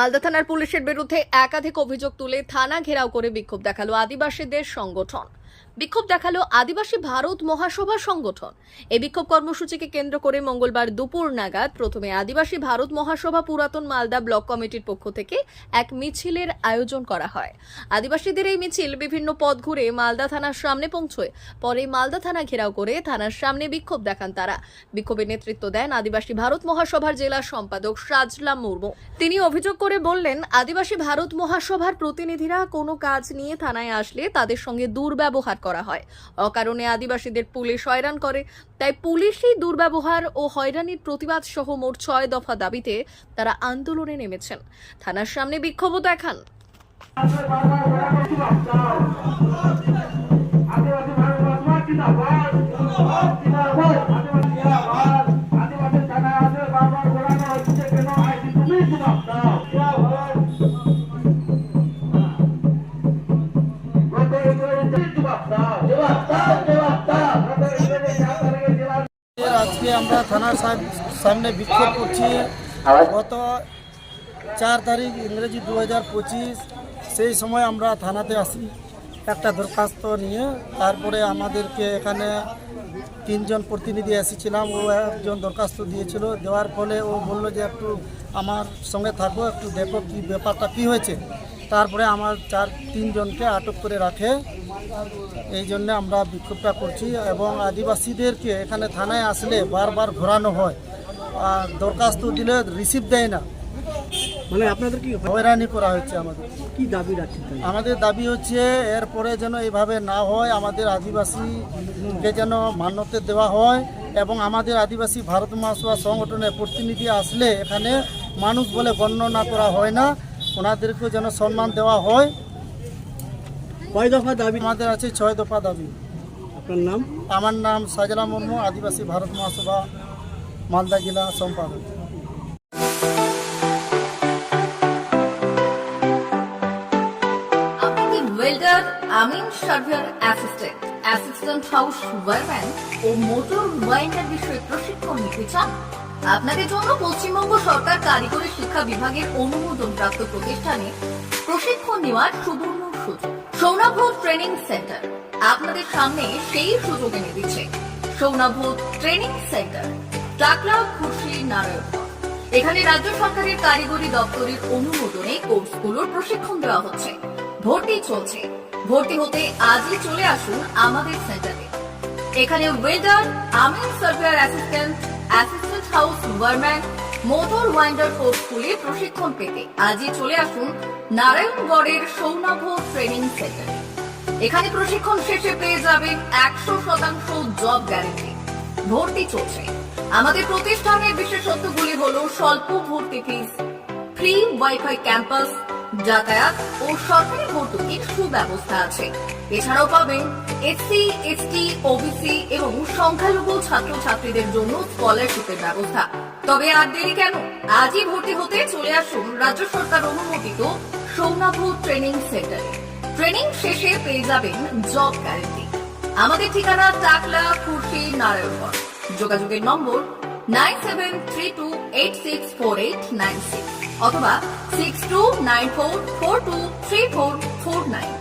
মালদা থানার পুলিশের বিরুদ্ধে একাধিক অভিযোগ তুলে থানা ঘেরাও করে বিক্ষোভ দেখালো আদিবাসীদের সংগঠন। বিক্ষোভ দেখালো আদিবাসী ভারত মহাসভা সংগঠন। এই বিক্ষোভ কর্মসূচিকে কেন্দ্র করে মঙ্গলবার দুপুর নাগাদ প্রথমে আদিবাসী ভারত মহাসভা পুরাতন মালদা ব্লক কমিটির পক্ষ থেকে এক মিছিলের আয়োজন করা হয়। আদিবাসীদের এই মিছিল বিভিন্ন পথ ঘুরে মালদা থানার সামনে পৌঁছয়। পরে মালদা থানা ঘেরাও করে থানার সামনে বিক্ষোভ দেখান তারা। বিক্ষোভে নেতৃত্ব দেন আদিবাসী ভারত মহাসভার জেলা সম্পাদক সাজলা মুর্মু। তিনি অভিযোগ করে বললেন, আদিবাসী ভারত মহাসভার প্রতিনিধিরা কোনো কাজ নিয়ে থানায় আসলে তাদের সঙ্গে দুর্ব্যবহার করা হয়। অকারণে আদিবাসীদের পুলিশ হয়রান করে। তাই পুলিশই দুর্ব্যবহার ও হয়রানির প্রতিবাদ সহ মোট 6 দফা দাবিতে তারা আন্দোলনে নেমেছেন। থানার সামনে বিক্ষোভও দেখান। আজকে আমরা থানার সামনে বিক্ষোভ করছি। গত 4 তারিখ ইংরেজি 2025 সেই সময় আমরা থানাতে আসি একটা দরখাস্ত নিয়ে। তারপরে আমাদেরকে এখানে 3 জন প্রতিনিধি এসেছিলাম। ও একজন দরখাস্ত দিয়েছিল, দেওয়ার ফলে ও বলল যে একটু আমার সঙ্গে থাকো, একটু দেখো কি ব্যাপারটা কী হয়েছে। তারপরে আমার 3 জনকে আটক করে রাখে। এই জন্য আমরা বিক্ষোভটা করছি এবং আদিবাসীদেরকে এখানে থানায় আসলে বারবার ঘোরানো হয়, আর দরখাস্ত দিলে রিসিভ দেয় না। মানে আপনাদের কি হয়রানি করা হচ্ছে। আমাদের কি দাবি রাখছেন? আমাদের দাবি হচ্ছে এরপরে যেন এইভাবে না হয়, আমাদের আদিবাসীকে যেন মান্যতা দেওয়া হয় এবং আমাদের আদিবাসী ভারত মহাসভা সংগঠনের প্রতিনিধি আসলে এখানে মানুষ বলে গণ্য না করা হয় না, ওনাদেরকেও যেন সম্মান দেওয়া হয়। কয় দফা দাবি আমাদের আছে 6 দফা দাবি। আপনার নাম? আমার নাম সাজলা মুর্মু, আদিবাসী ভারত মহাসভা মালদা জেলা সম্পাদক। ওয়েল্ডার, আমিন surveyor assistant, assistant house wireman ও মোটর ওয়াইন্ডার বিষয়ে প্রশিক্ষণ নিতে চান? আপনাদের জন্য পশ্চিমবঙ্গ সরকার কারিগরি শিক্ষা বিভাগের অনুমোদনপ্রাপ্ত প্রতিষ্ঠানে প্রশিক্ষণ নেওয়ার সুবর্ণ সুযোগ। সৌনাভ ট্রেনিং সেন্টার আপনাদের সামনে সেই সুযোগ এনে দিচ্ছে। সৌনাভ ট্রেনিং সেন্টার, টাকলা, খুশি, নারায়ণগঞ্জ। এখানে রাজ্য সরকারের কারিগরি দপ্তরের অনুমোদনে কোর্সগুলোর প্রশিক্ষণ দেওয়া হচ্ছে। ভর্তি চলছে। ভর্তি হতে আজই চলে আসুন আমাদের সেন্টারে। এখানে ওয়েল্ডার, আমিন surveyor assistant, assistant house wireman, motor winder কোর্সগুলি প্রশিক্ষণ পেতে আজই চলে আসুন নারায়ণগড়ের সৌনাভ ট্রেনিং সেন্টারে। এখানে প্রশিক্ষণ শেষে পেয়ে যাবেন 100% জব গ্যারেন্টি। ভর্তি চলছে। আমাদের প্রতিষ্ঠানের বিশেষত্বগুলি হলো স্বল্প ভর্তি ফিস, ফ্রি ওয়াইফাই ক্যাম্পাস, যাতায়াত ও সরকারি ভর্তুকির সুব্যবস্থা আছে। এছাড়াও পাবেন এসসি, এসটি, ওবিসি এবং সংখ্যালঘু ছাত্রছাত্রীদের জন্য স্কলারশিপের ব্যবস্থা। তবে আর দেরি কেন? আজই ভর্তি হতে চলে আসুন রাজ্য সরকার অনুমোদিত সৌনাভ ট্রেনিং সেন্টারে। ট্রেনিং শেষে পেয়ে যাবেন জব গ্যারেন্টি। আমাদের ঠিকানা টাকলা, খুশি, নারায়ণগঞ্জ। যোগাযোগের নম্বর 9732864896 অথবা 6294423449।